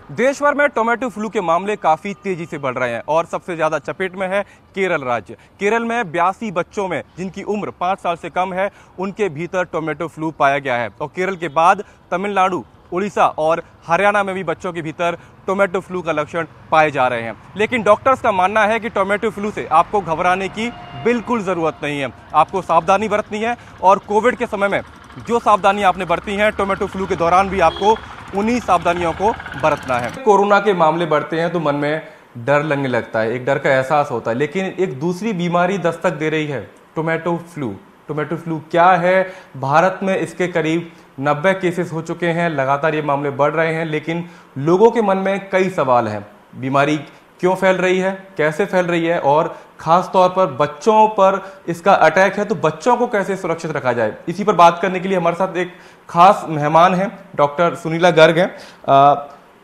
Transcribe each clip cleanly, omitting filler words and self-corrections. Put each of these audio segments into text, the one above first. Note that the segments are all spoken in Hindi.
देश भर में टोमेटो फ्लू के मामले काफी तेजी से बढ़ रहे हैं और सबसे ज्यादा चपेट में है केरल राज्य। केरल में 82 बच्चों में जिनकी उम्र 5 साल से कम है उनके भीतर टोमेटो फ्लू पाया गया है और केरल के बाद तमिलनाडु, उड़ीसा और हरियाणा में भी बच्चों के भीतर टोमेटो फ्लू का लक्षण पाए जा रहे हैं। लेकिन डॉक्टर्स का मानना है कि टोमेटो फ्लू से आपको घबराने की बिल्कुल जरूरत नहीं है। आपको सावधानी बरतनी है और कोविड के समय में जो सावधानियां आपने बरती हैं टोमेटो फ्लू के दौरान भी आपको उन्हीं सावधानियों को बरतना है। कोरोना के मामले बढ़ते हैं तो मन में डर लगने लगता है, एक डर का एहसास होता है। लेकिन एक दूसरी बीमारी दस्तक दे रही है, टोमेटो फ्लू। टोमेटो फ्लू क्या है? भारत में इसके करीब 90 केसेस हो चुके हैं, लगातार ये मामले बढ़ रहे हैं। लेकिन लोगों के मन में कई सवाल हैं। बीमारी क्यों फैल रही है, कैसे फैल रही है और खास तौर पर बच्चों पर इसका अटैक है तो बच्चों को कैसे सुरक्षित रखा जाए। इसी पर बात करने के लिए हमारे साथ एक खास मेहमान हैं, डॉक्टर सुनीला गर्ग हैं।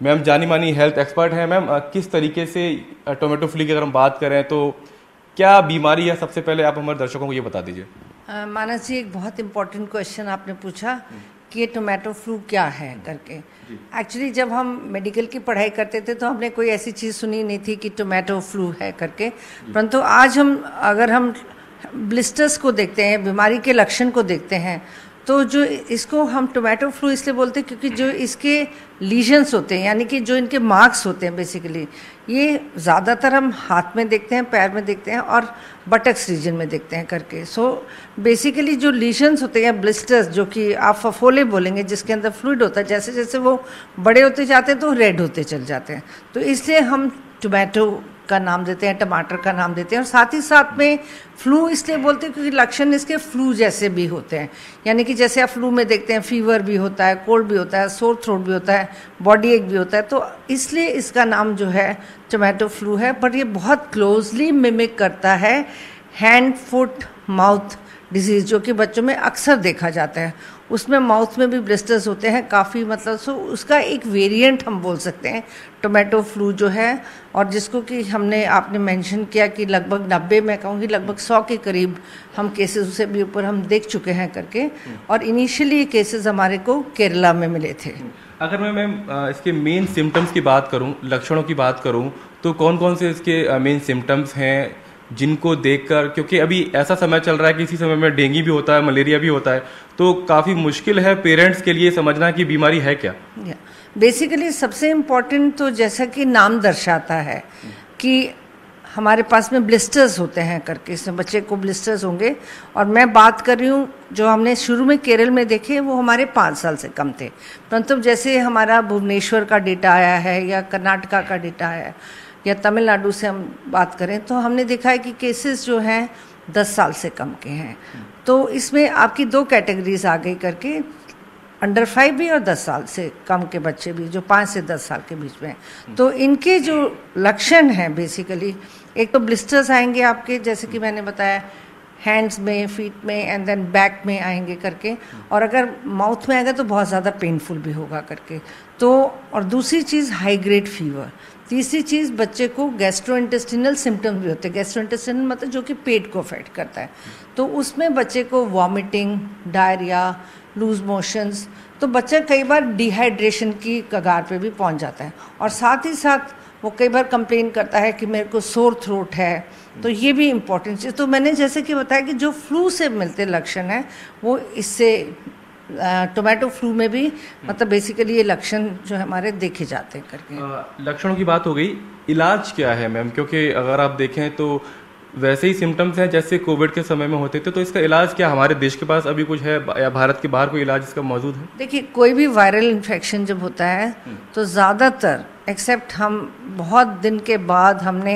मैम जानी मानी हेल्थ एक्सपर्ट हैं। मैम किस तरीके से टोमेटो फ्लू की अगर हम बात करें तो क्या बीमारी है, सबसे पहले आप हमारे दर्शकों को ये बता दीजिए। मानस जी, एक बहुत इम्पोर्टेंट क्वेश्चन आपने पूछा कि ये टोमेटो फ्लू क्या है करके। एक्चुअली जब हम मेडिकल की पढ़ाई करते थे तो हमने कोई ऐसी चीज़ सुनी नहीं थी कि टोमेटो फ्लू है करके। परंतु आज अगर हम ब्लिस्टर्स को देखते हैं, बीमारी के लक्षण को देखते हैं, तो जो इसको हम टोमेटो फ्लू इसलिए बोलते हैं क्योंकि जो इसके लीजन्स होते हैं, यानी कि जो इनके मार्क्स होते हैं बेसिकली, ये ज़्यादातर हम हाथ में देखते हैं, पैर में देखते हैं और बटक्स रीजन में देखते हैं करके। सो बेसिकली जो लीजन्स होते हैं, ब्लिस्टर्स, जो कि आप फफोले बोलेंगे, जिसके अंदर फ्लूइड होता है, जैसे जैसे वो बड़े होते जाते हैं तो रेड होते चल जाते हैं। तो इसलिए हम टोमेटो का नाम देते हैं, टमाटर का नाम देते हैं। और साथ ही साथ में फ्लू इसलिए बोलते हैं क्योंकि लक्षण इसके फ्लू जैसे भी होते हैं, यानी कि जैसे आप फ्लू में देखते हैं फीवर भी होता है, कोल्ड भी होता है, सोर थ्रोट भी होता है, बॉडी एक भी होता है। तो इसलिए इसका नाम जो है टोमेटो फ्लू है। पर ये बहुत क्लोजली मिमिक करता है हैंड फुट माउथ डिजीज़, जो कि बच्चों में अक्सर देखा जाता है। उसमें माउथ में भी ब्लिस्टर्स होते हैं काफ़ी, मतलब सो उसका एक वेरिएंट हम बोल सकते हैं टोमेटो फ्लू जो है। और जिसको कि आपने मेंशन किया कि लगभग 90, मैं कहूँगी लगभग 100 के करीब हम केसेस उसे भी ऊपर हम देख चुके हैं करके। और इनिशियली ये केसेस हमारे को केरला में मिले थे। अगर मैं इसके मेन सिम्टम्स की बात करूं, लक्षणों की बात करूं, तो कौन कौन से इसके मेन सिम्टम्स हैं जिनको देखकर, क्योंकि अभी ऐसा समय चल रहा है कि इसी समय में डेंगू भी होता है, मलेरिया भी होता है, तो काफ़ी मुश्किल है पेरेंट्स के लिए समझना कि बीमारी है क्या। बेसिकली सबसे इम्पोर्टेंट तो जैसा कि नाम दर्शाता है कि हमारे पास में ब्लिस्टर्स होते हैं करके, इसमें बच्चे को ब्लिस्टर्स होंगे। और मैं बात कर रही हूँ जो हमने शुरू में केरल में देखे वो हमारे 5 साल से कम थे। परंतु जैसे हमारा भुवनेश्वर का डेटा आया है या कर्नाटका का डेटा आया है या तमिलनाडु से हम बात करें, तो हमने देखा है कि केसेस जो हैं 10 साल से कम के हैं। तो इसमें आपकी 2 कैटेगरीज आ गई करके, अंडर 5 भी और 10 साल से कम के बच्चे भी, जो 5 से 10 साल के बीच में हैं। तो इनके जो लक्षण हैं बेसिकली, एक तो ब्लिस्टर्स आएंगे आपके, जैसे कि मैंने बताया हैंड्स में, फीट में एंड देन बैक में आएंगे करके। और अगर माउथ में आएगा तो बहुत ज़्यादा पेनफुल भी होगा करके। तो और दूसरी चीज़ हाई ग्रेड फीवर। तीसरी चीज़ बच्चे को गैस्ट्रोइंटेस्टिनल सिम्टम्स भी होते हैं। गैस्ट्रोइंटेस्टिनल मतलब जो कि पेट को अफेक्ट करता है। तो उसमें बच्चे को वॉमिटिंग, डायरिया, लूज मोशंस, तो बच्चा कई बार डिहाइड्रेशन की कगार पे भी पहुंच जाता है। और साथ ही साथ वो कई बार कंप्लेन करता है कि मेरे को सोर थ्रोट है। तो ये भी इम्पोर्टेंट चीज़। तो मैंने जैसे कि बताया कि जो फ्लू से मिलते लक्षण हैं वो इससे टोमेटो फ्लू में भी मतलब बेसिकली ये लक्षण जो हमारे देखे जाते हैं करके। लक्षणों की बात हो गई, इलाज क्या है मैम? क्योंकि अगर आप देखें तो वैसे ही सिम्टम्स हैं जैसे कोविड के समय में होते थे, तो इसका इलाज क्या हमारे देश के पास अभी कुछ है या भारत के बाहर कोई इलाज इसका मौजूद है? देखिए, कोई भी वायरल इन्फेक्शन जब होता है तो ज़्यादातर एक्सेप्ट हम बहुत दिन के बाद हमने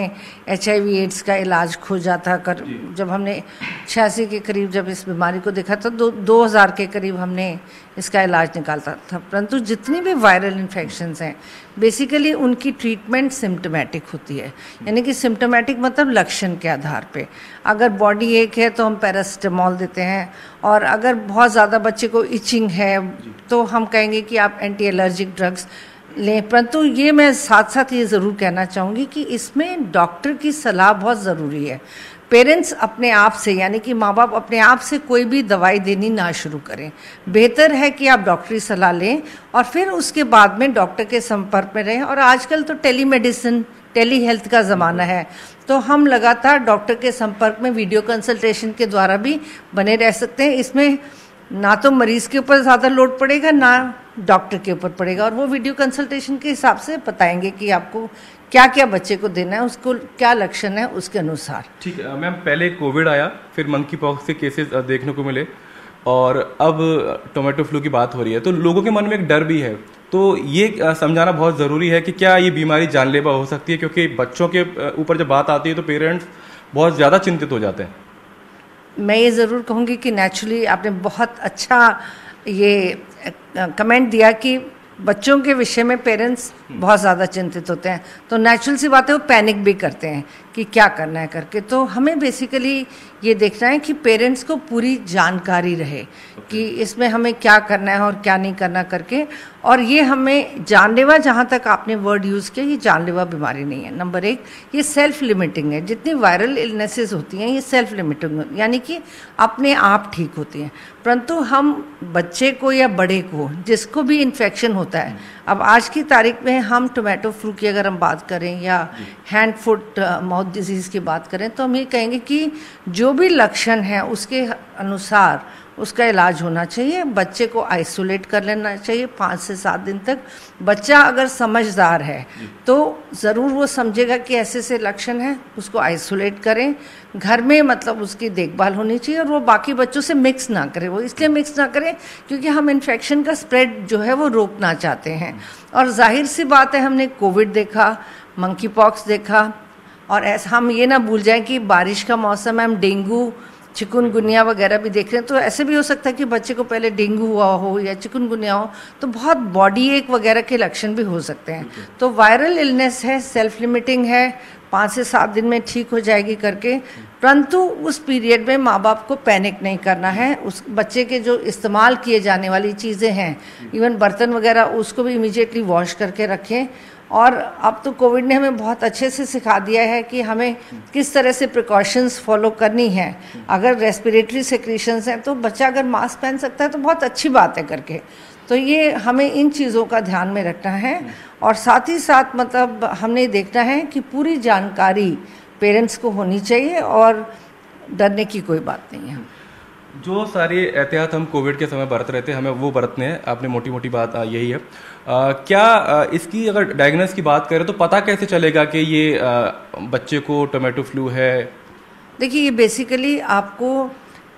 HIV एड्स का इलाज खोजा था जब हमने 86 के करीब जब इस बीमारी को देखा था, 2000 के करीब हमने इसका इलाज निकाला था। परंतु जितनी भी वायरल इन्फेक्शंस हैं बेसिकली उनकी ट्रीटमेंट सिम्टोमेटिक होती है, यानी कि सिम्टोमेटिक मतलब लक्षण के आधार पे। अगर बॉडी एक है तो हम पैरासिटामोल देते हैं, और अगर बहुत ज़्यादा बच्चे को इचिंग है तो हम कहेंगे कि आप एंटी एलर्जिक ड्रग्स लें। परंतु ये मैं साथ साथ ये ज़रूर कहना चाहूँगी कि इसमें डॉक्टर की सलाह बहुत ज़रूरी है। पेरेंट्स अपने आप से, यानी कि माँ बाप अपने आप से कोई भी दवाई देनी ना शुरू करें। बेहतर है कि आप डॉक्टरी सलाह लें और फिर उसके बाद में डॉक्टर के संपर्क में रहें। और आजकल तो टेली मेडिसिन, टेली हेल्थ का ज़माना है, तो हम लगातार डॉक्टर के संपर्क में वीडियो कंसल्टेशन के द्वारा भी बने रह सकते हैं। इसमें ना तो मरीज के ऊपर ज़्यादा लोड पड़ेगा, ना डॉक्टर के ऊपर पड़ेगा, और वो वीडियो कंसल्टेशन के हिसाब से बताएंगे कि आपको क्या क्या बच्चे को देना है, उसको क्या लक्षण है, उसके अनुसार। ठीक है मैम, पहले कोविड आया, फिर मंकी पॉक्स के केसेस देखने को मिले, और अब टोमेटो फ्लू की बात हो रही है, तो लोगों के मन में एक डर भी है। तो ये समझाना बहुत ज़रूरी है कि क्या ये बीमारी जानलेवा हो सकती है, क्योंकि बच्चों के ऊपर जब बात आती है तो पेरेंट्स बहुत ज़्यादा चिंतित हो जाते हैं। मैं ये ज़रूर कहूँगी कि नेचुरली आपने बहुत अच्छा ये कमेंट दिया कि बच्चों के विषय में पेरेंट्स बहुत ज़्यादा चिंतित होते हैं, तो नेचुरल सी बात है वो पैनिक भी करते हैं कि क्या करना है करके। तो हमें बेसिकली ये देखना है कि पेरेंट्स को पूरी जानकारी रहे कि इसमें हमें क्या करना है और क्या नहीं करना करके। और ये हमें जानलेवा, जहाँ तक आपने वर्ड यूज़ किया, ये जानलेवा बीमारी नहीं है। नंबर एक, ये सेल्फ लिमिटिंग है। जितनी वायरल इलनेसेस होती हैं ये सेल्फ लिमिटिंग, यानी कि अपने आप ठीक होती हैं। परंतु हम बच्चे को या बड़े को, जिसको भी इन्फेक्शन होता है, अब आज की तारीख में हम टोमेटो फ्लू की अगर हम बात करें या हैंड फुट माउथ डिजीज़ की बात करें, तो हम ये कहेंगे कि जो भी लक्षण है उसके अनुसार उसका इलाज होना चाहिए। बच्चे को आइसोलेट कर लेना चाहिए 5 से 7 दिन तक। बच्चा अगर समझदार है तो ज़रूर वो समझेगा कि ऐसे से लक्षण है, उसको आइसोलेट करें घर में, मतलब उसकी देखभाल होनी चाहिए। और वो बाकी बच्चों से मिक्स ना करें। वो इसलिए मिक्स ना करें क्योंकि हम इन्फेक्शन का स्प्रेड जो है वो रोकना चाहते हैं। और जाहिर सी बात है, हमने कोविड देखा, मंकी पॉक्स देखा, और ऐसा हम ये ना भूल जाएं कि बारिश का मौसम है, हम डेंगू, चिकनगुनिया वगैरह भी देख रहे हैं। तो ऐसे भी हो सकता है कि बच्चे को पहले डेंगू हुआ हो या चिकनगुनिया हो, तो बहुत बॉडी एक वगैरह के लक्षण भी हो सकते हैं। तो वायरल इलनेस है, सेल्फ लिमिटिंग है, 5 से 7 दिन में ठीक हो जाएगी करके। परंतु उस पीरियड में माँ बाप को पैनिक नहीं करना है। उस बच्चे के जो इस्तेमाल किए जाने वाली चीज़ें हैं, इवन बर्तन वगैरह, उसको भी इमीडिएटली वॉश करके रखें। और अब तो कोविड ने हमें बहुत अच्छे से सिखा दिया है कि हमें किस तरह से प्रिकॉशंस फॉलो करनी है। अगर रेस्पिरेटरी सेक्रेशंस हैं तो बच्चा अगर मास्क पहन सकता है तो बहुत अच्छी बात है करके। तो ये हमें इन चीज़ों का ध्यान में रखना है। और साथ ही साथ मतलब हमने देखना है कि पूरी जानकारी पेरेंट्स को होनी चाहिए और डरने की कोई बात नहीं है। जो सारे एहतियात हम कोविड के समय बरत रहे थे, हमें वो बरतने हैं। आपने मोटी मोटी बात यही है। क्या इसकी अगर डायग्नोस की बात करें तो पता कैसे चलेगा कि ये बच्चे को टोमेटो फ्लू है? देखिए, ये बेसिकली आपको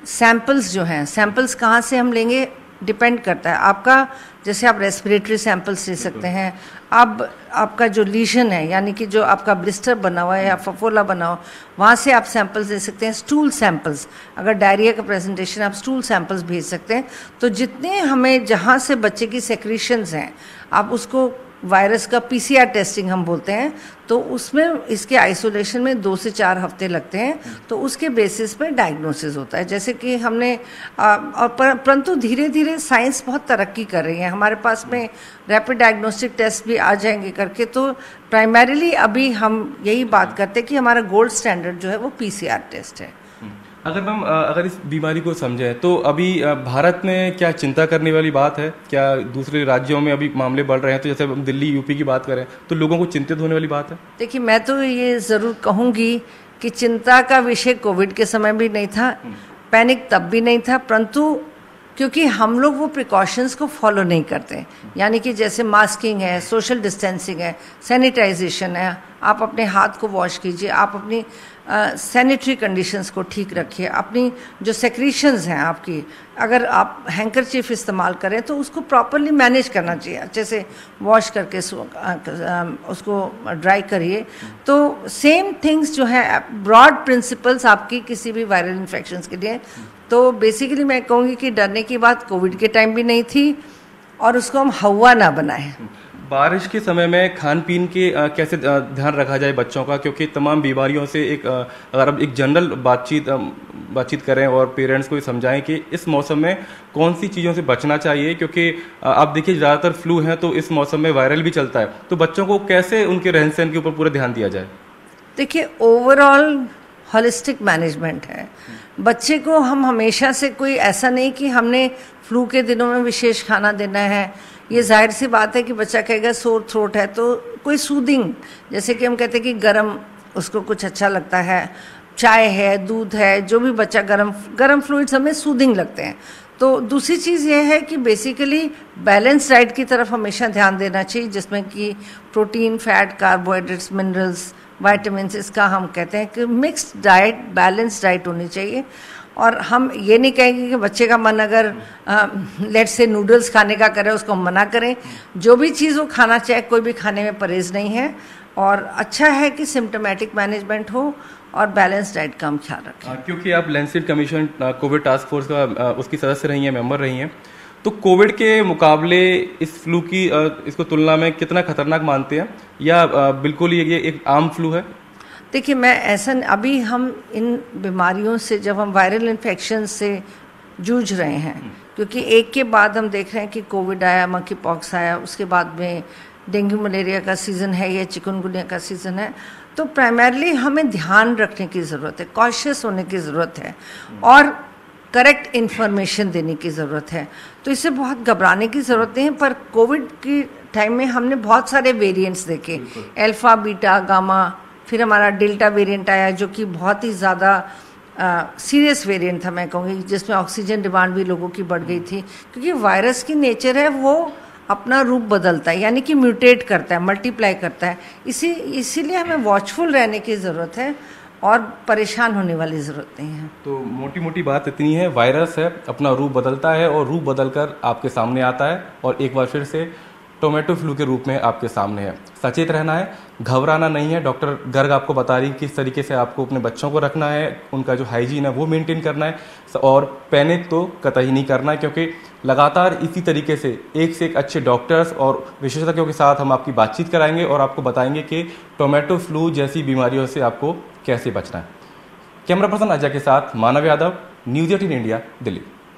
सैंपल्स जो हैं, सैंपल्स कहाँ से हम लेंगे डिपेंड करता है आपका। जैसे आप रेस्पिरेटरी सैंपल्स ले सकते हैं। अब आपका जो लीजन है, यानी कि जो आपका ब्लिस्टर बना हुआ है या फफोला बना हुआ, वहाँ से आप सैंपल्स ले सकते हैं। स्टूल सैंपल्स, अगर डायरिया का प्रेजेंटेशन, आप स्टूल सैंपल्स भेज सकते हैं। तो जितने हमें जहाँ से बच्चे की सेक्रीशंस हैं, आप उसको वायरस का PCR टेस्टिंग हम बोलते हैं, तो उसमें इसके आइसोलेशन में 2 से 4 हफ्ते लगते हैं। तो उसके बेसिस पे डायग्नोसिस होता है। जैसे कि हमने परंतु धीरे धीरे साइंस बहुत तरक्की कर रही है। हमारे पास में रैपिड डायग्नोस्टिक टेस्ट भी आ जाएंगे करके। तो प्राइमरीली अभी हम यही बात करते हैं कि हमारा गोल्ड स्टैंडर्ड जो है वो PCR टेस्ट है। अगर मैम अगर इस बीमारी को समझें तो अभी भारत में क्या चिंता करने वाली बात है? क्या दूसरे राज्यों में अभी मामले बढ़ रहे हैं, तो जैसे हम दिल्ली यूपी की बात करें तो लोगों को चिंतित होने वाली बात है? देखिए, मैं तो ये ज़रूर कहूँगी कि चिंता का विषय कोविड के समय भी नहीं था, पैनिक तब भी नहीं था, परंतु क्योंकि हम लोग वो प्रिकॉशंस को फॉलो नहीं करते। यानी कि जैसे मास्किंग है, सोशल डिस्टेंसिंग है, सैनिटाइजेशन है, आप अपने हाथ को वॉश कीजिए, आप अपनी सैनिटरी कंडीशंस को ठीक रखिए, अपनी जो सेक्रीशंस हैं आपकी, अगर आप हैंकरचीफ इस्तेमाल करें तो उसको प्रॉपरली मैनेज करना चाहिए, अच्छे से वॉश करके उसको ड्राई करिए। तो सेम थिंग्स जो है, ब्रॉड प्रिंसिपल्स आपकी किसी भी वायरल इन्फेक्शंस के लिए। तो बेसिकली मैं कहूँगी कि डरने की बात कोविड के टाइम भी नहीं थी और उसको हम हवा ना बनाएं। बारिश के समय में खान पीन के कैसे ध्यान रखा जाए बच्चों का, क्योंकि तमाम बीमारियों से अगर अब एक जनरल बातचीत करें और पेरेंट्स को समझाएं कि इस मौसम में कौन सी चीज़ों से बचना चाहिए, क्योंकि आप देखिए ज़्यादातर फ्लू है तो इस मौसम में वायरल भी चलता है। तो बच्चों को कैसे उनके रहन सहन के ऊपर पूरा ध्यान दिया जाए? देखिए, ओवरऑल होलिस्टिक मैनेजमेंट है। बच्चे को हम हमेशा से कोई ऐसा नहीं कि हमने फ्लू के दिनों में विशेष खाना देना है। ये जाहिर सी बात है कि बच्चा कहेगा सोर थ्रोट है तो कोई सूदिंग, जैसे कि हम कहते हैं कि गरम उसको कुछ अच्छा लगता है, चाय है, दूध है, जो भी बच्चा गरम फ्लूइड्स हमें सूदिंग लगते हैं। तो दूसरी चीज़ ये है कि बेसिकली बैलेंस डाइट की तरफ हमेशा ध्यान देना चाहिए, जिसमें कि protein, fat, carbohydrates, minerals, vitamin, इसका हम कहते हैं कि मिक्स्ड डाइट, बैलेंस डाइट होनी चाहिए। और हम ये नहीं कहेंगे कि बच्चे का मन अगर लेट्स से नूडल्स खाने का करे उसको मना करें। जो भी चीज़ वो खाना चाहे, कोई भी खाने में परहेज नहीं है। और अच्छा है कि सिम्टोमेटिक मैनेजमेंट हो और बैलेंस डाइट का हम ख्याल रखें। क्योंकि आप Lancet commission Covid task force का उसकी सदस्य रही हैं, मेंबर रही हैं, तो कोविड के मुकाबले इस फ्लू की इसको तुलना में कितना खतरनाक मानते हैं, या बिल्कुल ये एक आम फ्लू है? देखिए, मैं ऐसा अभी हम इन बीमारियों से, जब हम वायरल इन्फेक्शन से जूझ रहे हैं, क्योंकि एक के बाद हम देख रहे हैं कि कोविड आया, मक्की पॉक्स आया, उसके बाद में डेंगू मलेरिया का सीज़न है या चिकनगुनिया का सीज़न है, तो प्राइमरली हमें ध्यान रखने की ज़रूरत है, कॉशियस होने की ज़रूरत है और करेक्ट इन्फॉर्मेशन देने की ज़रूरत है। तो इससे बहुत घबराने की ज़रूरत नहीं है। पर कोविड की टाइम में हमने बहुत सारे वेरिएंट्स देखे, अल्फा, बीटा, गामा, फिर हमारा डेल्टा वेरिएंट आया जो कि बहुत ही ज़्यादा सीरियस वेरिएंट था, मैं कहूँगी, जिसमें ऑक्सीजन डिमांड भी लोगों की बढ़ गई थी। क्योंकि वायरस की नेचर है वो अपना रूप बदलता है, यानी कि म्यूटेट करता है, मल्टीप्लाई करता है। इसीलिए हमें वॉचफुल रहने की ज़रूरत है और परेशान होने वाली ज़रूरत नहीं है। तो मोटी मोटी बात इतनी है, वायरस है, अपना रूप बदलता है और रूप बदलकर आपके सामने आता है और एक बार फिर से टोमेटो फ्लू के रूप में आपके सामने है। सचेत रहना है, घबराना नहीं है। डॉक्टर गर्ग आपको बता रही किस तरीके से आपको अपने बच्चों को रखना है, उनका जो हाइजीन है वो मेंटेन करना है और पैनिक तो कतई नहीं करना है, क्योंकि लगातार इसी तरीके से एक अच्छे डॉक्टर्स और विशेषज्ञों के साथ हम आपकी बातचीत कराएंगे और आपको बताएंगे कि टोमेटो फ्लू जैसी बीमारियों से आपको कैसे बचना है। कैमरा पर्सन अजय के साथ मानव यादव, न्यूज़ 18 इंडिया, दिल्ली।